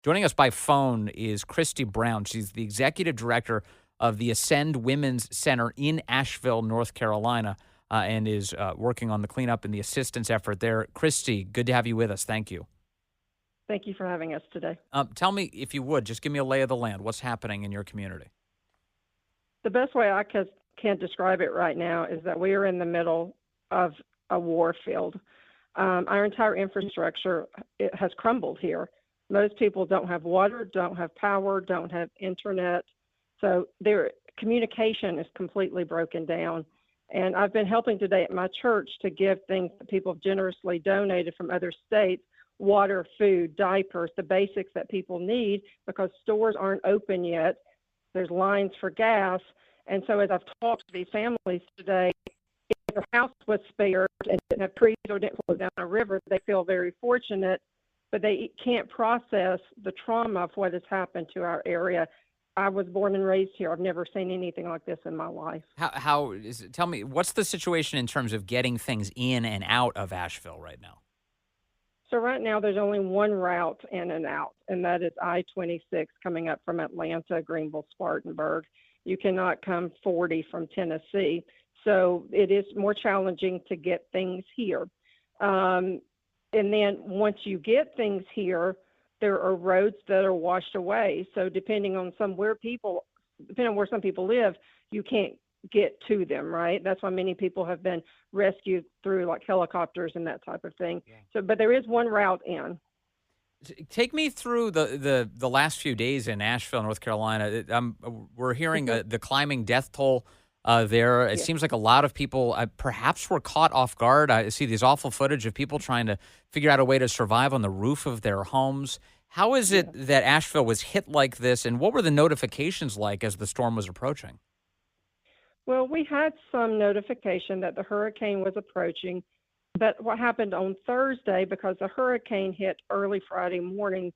Joining us by phone is Kristi Brown. She's the executive director of the Ascend Women's Center in Asheville, North Carolina, and is working on the cleanup and the assistance effort there. Kristi, good to have you with us. Thank you. Thank you for having us today. Tell me, if you would, just give me a lay of the land. What's happening in your community? The best way I can describe it right now is that we are in the middle of a war field. Our entire infrastructure has crumbled here. Most people don't have water, don't have power, don't have internet. So their communication is completely broken down. And I've been helping today at my church to give things that people have generously donated from other states: water, food, diapers, the basics that people need, because stores aren't open yet. There's lines for gas. And so as I've talked to these families today, if their house was spared and didn't have trees or didn't flow down a river, they feel very fortunate, but they can't process the trauma of what has happened to our area. I was born and raised here. I've never seen anything like this in my life. How is it, tell me, what's the situation in terms of getting things in and out of Asheville right now? So right now there's only one route in and out, and that is I-26 coming up from Atlanta, Greenville, Spartanburg. You cannot come 40 from Tennessee. So it is more challenging to get things here. And then once you get things here, there are roads that are washed away. So depending on where some people live, you can't get to them, right? That's why many people have been rescued through like helicopters and that type of thing. Yeah. So, but there is one route in. Take me through the last few days in Asheville, North Carolina. We're hearing the climbing death toll there. It seems like a lot of people perhaps were caught off guard. I see these awful footage of people trying to figure out a way to survive on the roof of their homes. How is it that Asheville was hit like this, and what were the notifications like as the storm was approaching? Well, we had some notification that the hurricane was approaching, but what happened on Thursday, because the hurricane hit early Friday morning,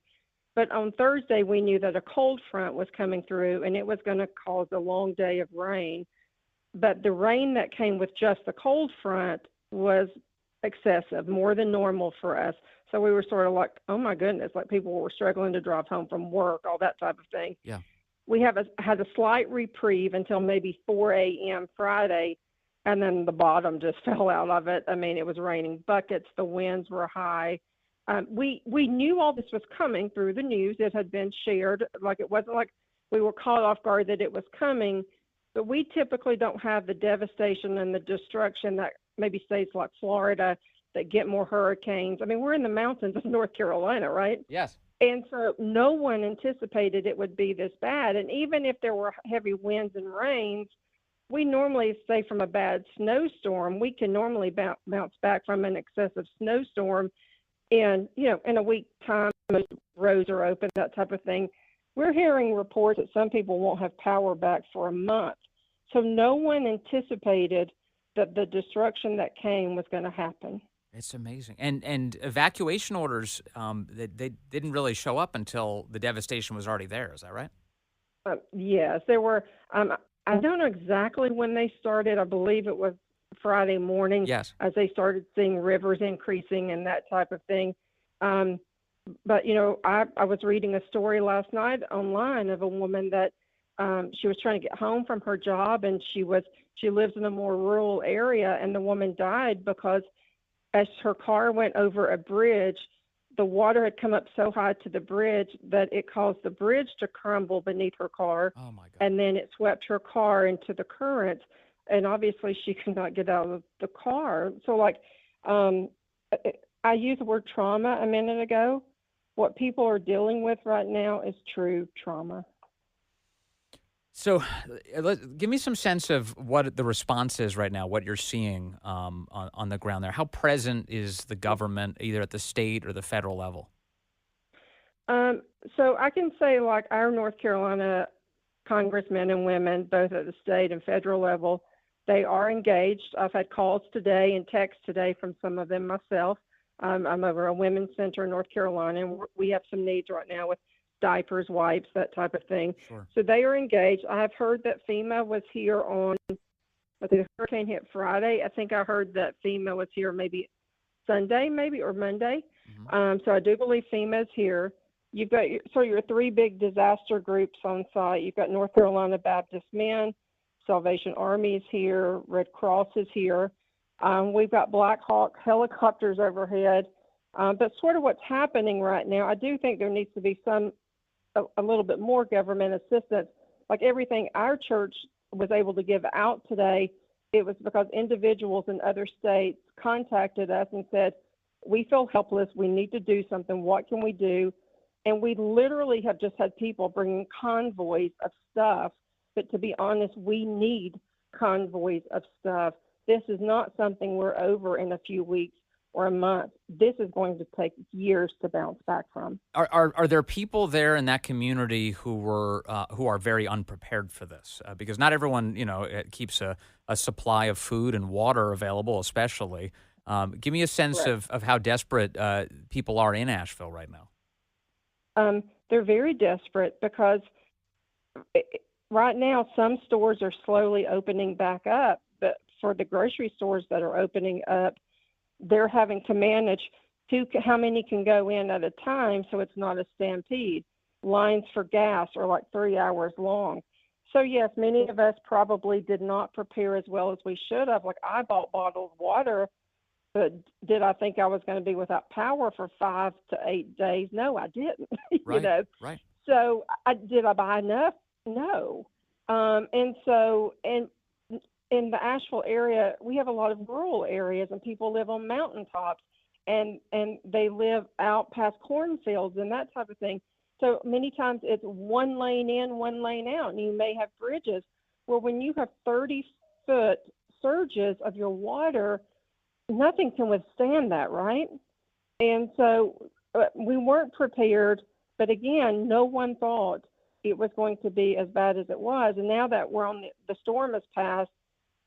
but on Thursday we knew that a cold front was coming through and it was going to cause a long day of rain. But the rain that came with just the cold front was excessive, more than normal for us. So we were sort of like, oh my goodness, like people were struggling to drive home from work, all that type of thing. Yeah. We had a slight reprieve until maybe 4 a.m. Friday, and then the bottom just fell out of it. I mean, it was raining buckets. The winds were high. We knew all this was coming through the news. It had been shared. Like, it wasn't like we were caught off guard that it was coming, but we typically don't have the devastation and the destruction that maybe states like Florida that get more hurricanes. I mean, we're in the mountains of North Carolina, right? Yes. And so no one anticipated it would be this bad. And even if there were heavy winds and rains, we normally say from a bad snowstorm, we can normally bounce back from an excessive snowstorm in a week time. Most roads are open, that type of thing. We're hearing reports that some people won't have power back for a month. So no one anticipated that the destruction that came was going to happen. It's amazing. And evacuation orders, they didn't really show up until the devastation was already there. Is that right? Yes, there were. I don't know exactly when they started. I believe it was Friday morning. Yes. As they started seeing rivers increasing and that type of thing. But, I was reading a story last night online of a woman that she was trying to get home from her job, and she lives in a more rural area, and the woman died because as her car went over a bridge, the water had come up so high to the bridge that it caused the bridge to crumble beneath her car. Oh, my God. And then it swept her car into the current. And obviously she could not get out of the car. So, I used the word trauma a minute ago. What people are dealing with right now is true trauma. So give me some sense of what the response is right now, what you're seeing on the ground there. How present is the government, either at the state or the federal level? So I can say, like, our North Carolina congressmen and women, both at the state and federal level, they are engaged. I've had calls today and texts today from some of them myself. I'm over a women's center in North Carolina, and we have some needs right now with diapers, wipes, that type of thing. Sure. So they are engaged. I have heard that FEMA was here on, I think the hurricane hit Friday. I think I heard that FEMA was here maybe Sunday, or Monday. Mm-hmm. So I do believe FEMA is here. your three big disaster groups on site. You've got North Carolina Baptist Men, Salvation Army is here, Red Cross is here. We've got Black Hawk helicopters overhead. But sort of what's happening right now, I do think there needs to be a little bit more government assistance. Like everything our church was able to give out today, it was because individuals in other states contacted us and said, we feel helpless, we need to do something, what can we do? And we literally have just had people bringing convoys of stuff, but to be honest, we need convoys of stuff. This is not something we're over in a few weeks or a month. This is going to take years to bounce back from. Are there people there in that community who are very unprepared for this? Because not everyone, keeps a supply of food and water available, especially. Give me a sense Correct. of how desperate people are in Asheville right now. They're very desperate because right now some stores are slowly opening back up, but for the grocery stores that are opening up, they're having to manage how many can go in at a time so it's not a stampede. Lines for gas are like 3 hours long. So yes, many of us probably did not prepare as well as we should have. Like I bought bottled water, but did I think I was going to be without power for 5 to 8 days? No, I didn't. Right, right. So did I buy enough? No. And in the Asheville area, we have a lot of rural areas, and people live on mountaintops, and they live out past cornfields and that type of thing. So many times it's one lane in, one lane out, and you may have bridges. Well, when you have 30-foot surges of your water, nothing can withstand that, right? And so we weren't prepared, but again, no one thought it was going to be as bad as it was. And now that we're on the storm has passed,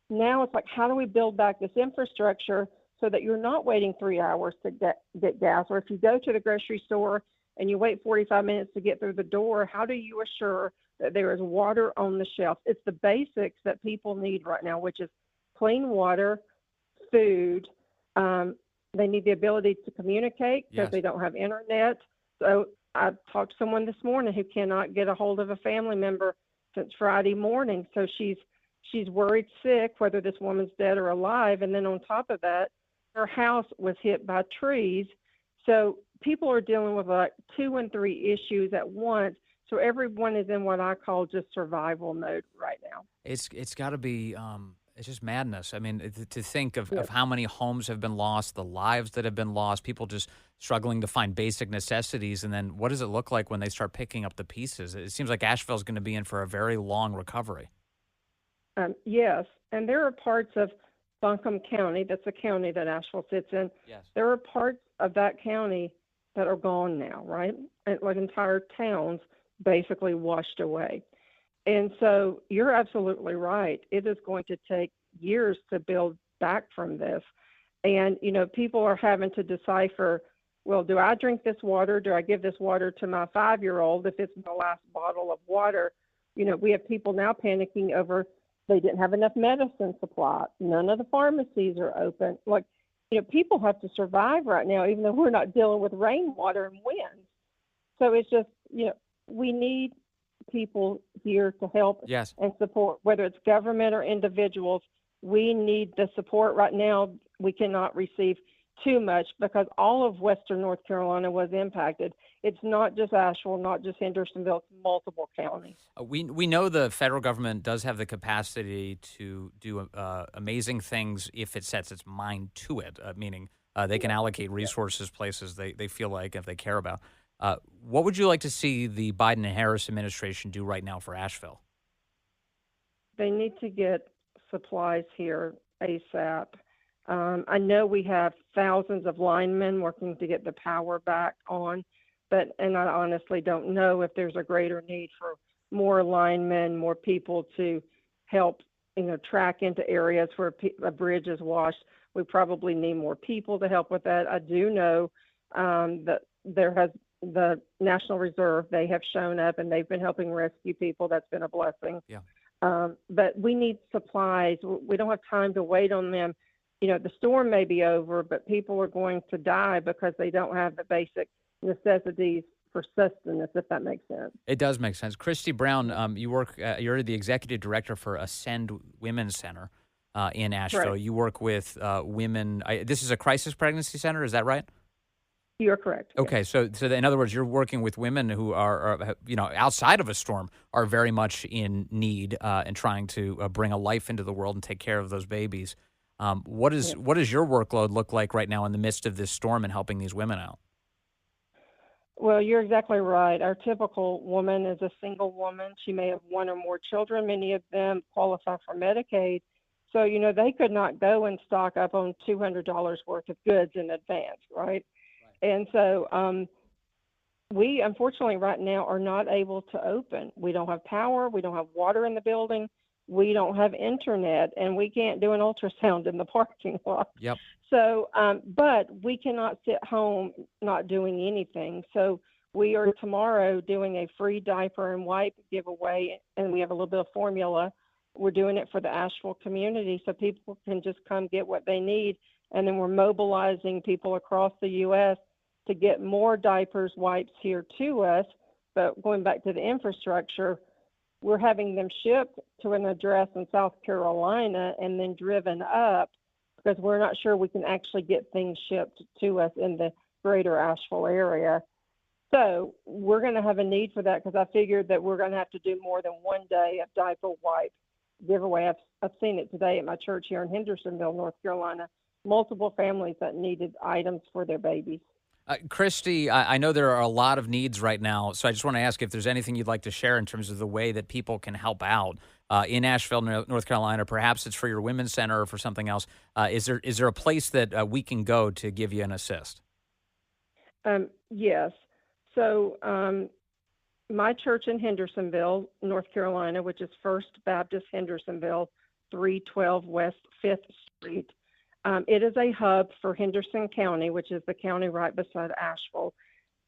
now it's like, how do we build back this infrastructure so that you're not waiting 3 hours to get gas? Or if you go to the grocery store and you wait 45 minutes to get through the door, how do you assure that there is water on the shelf? It's the basics that people need right now, which is clean water, food. They need the ability to communicate because they don't have internet. So I talked to someone this morning who cannot get a hold of a family member since Friday morning. So she's worried sick, whether this woman's dead or alive. And then on top of that, her house was hit by trees. So people are dealing with like 2 and 3 issues at once. So everyone is in what I call just survival mode right now. It's got to be it's just madness. I mean, to think of how many homes have been lost, the lives that have been lost, people just struggling to find basic necessities. And then what does it look like when they start picking up the pieces? It seems like Asheville's going to be in for a very long recovery. Yes, and there are parts of Buncombe County, that's the county that Asheville sits in. Yes. There are parts of that county that are gone now, right? And like entire towns basically washed away. And so you're absolutely right. It is going to take years to build back from this. And, people are having to decipher, well, do I drink this water? Do I give this water to my 5-year-old if it's my last bottle of water? We have people now panicking over they didn't have enough medicine supply. None of the pharmacies are open. Like, people have to survive right now, even though we're not dealing with rainwater and wind. So it's just, we need people here to help and support, whether it's government or individuals. We need the support right now. We cannot receive too much because all of Western North Carolina was impacted. It's not just Asheville, not just Hendersonville, it's multiple counties. We know the federal government does have the capacity to do amazing things if it sets its mind to it, meaning they can allocate resources places they feel like if they care about. What would you like to see the Biden and Harris administration do right now for Asheville? They need to get supplies here ASAP. I know we have thousands of linemen working to get the power back on, and I honestly don't know if there's a greater need for more linemen, more people to help, track into areas where a bridge is washed. We probably need more people to help with that. I do know that the National Reserve, they have shown up and they've been helping rescue people. That's been a blessing. Yeah. But we need supplies. We don't have time to wait on them. The storm may be over, but people are going to die because they don't have the basic necessities for sustenance, if that makes sense. It does make sense. Kristi Brown, you work. You're the executive director for Ascend Women's Center in Asheville. Right. You work with women. This is a crisis pregnancy center. Is that right? You're correct. Okay, so in other words, you're working with women who are outside of a storm, are very much in need and trying to bring a life into the world and take care of those babies. What Yes. does your workload look like right now in the midst of this storm and helping these women out? Well, you're exactly right. Our typical woman is a single woman. She may have one or more children. Many of them qualify for Medicaid. So, they could not go and stock up on $200 worth of goods in advance, right? And so we, unfortunately, right now are not able to open. We don't have power. We don't have water in the building. We don't have internet, and we can't do an ultrasound in the parking lot. Yep. So, but we cannot sit home not doing anything. So we are tomorrow doing a free diaper and wipe giveaway, and we have a little bit of formula. We're doing it for the Asheville community so people can just come get what they need. And then we're mobilizing people across the U.S. to get more diapers, wipes here to us. But going back to the infrastructure, we're having them shipped to an address in South Carolina and then driven up because we're not sure we can actually get things shipped to us in the greater Asheville area. So we're going to have a need for that because I figured that we're going to have to do more than one day of diaper wipe giveaway. I've seen it today at my church here in Hendersonville, North Carolina. Multiple families that needed items for their babies. Kristi, I know there are a lot of needs right now, so I just want to ask if there's anything you'd like to share in terms of the way that people can help out in Asheville, North Carolina. Perhaps it's for your women's center or for something else. Is there a place that we can go to give you an assist? Yes. So my church in Hendersonville, North Carolina, which is First Baptist Hendersonville, 312 West 5th Street. It is a hub for Henderson County, which is the county right beside Asheville.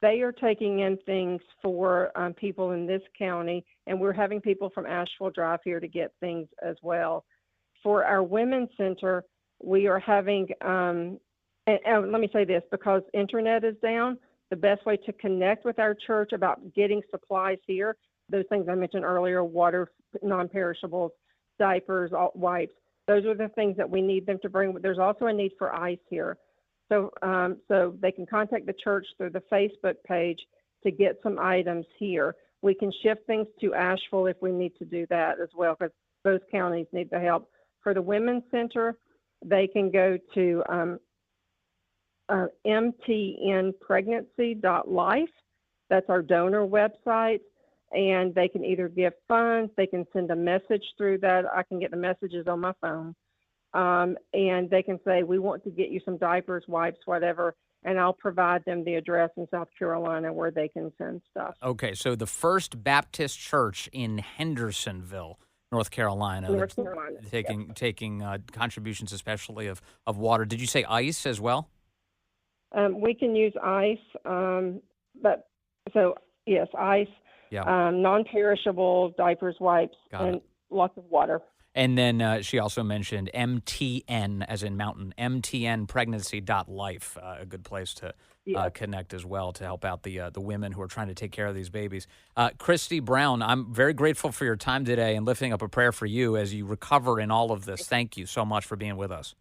They are taking in things for people in this county, and we're having people from Asheville drive here to get things as well. For our Women's Center, we are having, and let me say this, because internet is down, the best way to connect with our church about getting supplies here, those things I mentioned earlier, water, non-perishables, diapers, wipes, those are the things that we need them to bring. There's also a need for ice here. So they can contact the church through the Facebook page to get some items here. We can ship things to Asheville if we need to do that as well, because both counties need the help. For the Women's Center, they can go to mtnpregnancy.life. That's our donor website. And they can either give funds, they can send a message through that. I can get the messages on my phone. And they can say, we want to get you some diapers, wipes, whatever, and I'll provide them the address in South Carolina where they can send stuff. Okay, so the First Baptist Church in Hendersonville, North Carolina, taking contributions especially of water. Did you say ice as well? We can use ice, but so yes, ice. Yeah. Non-perishable diapers, wipes, and lots of water. And then she also mentioned MTN, as in mountain, mtnpregnancy.life, a good place to connect as well to help out the women who are trying to take care of these babies. Kristi Brown, I'm very grateful for your time today and lifting up a prayer for you as you recover in all of this. Thank you so much for being with us.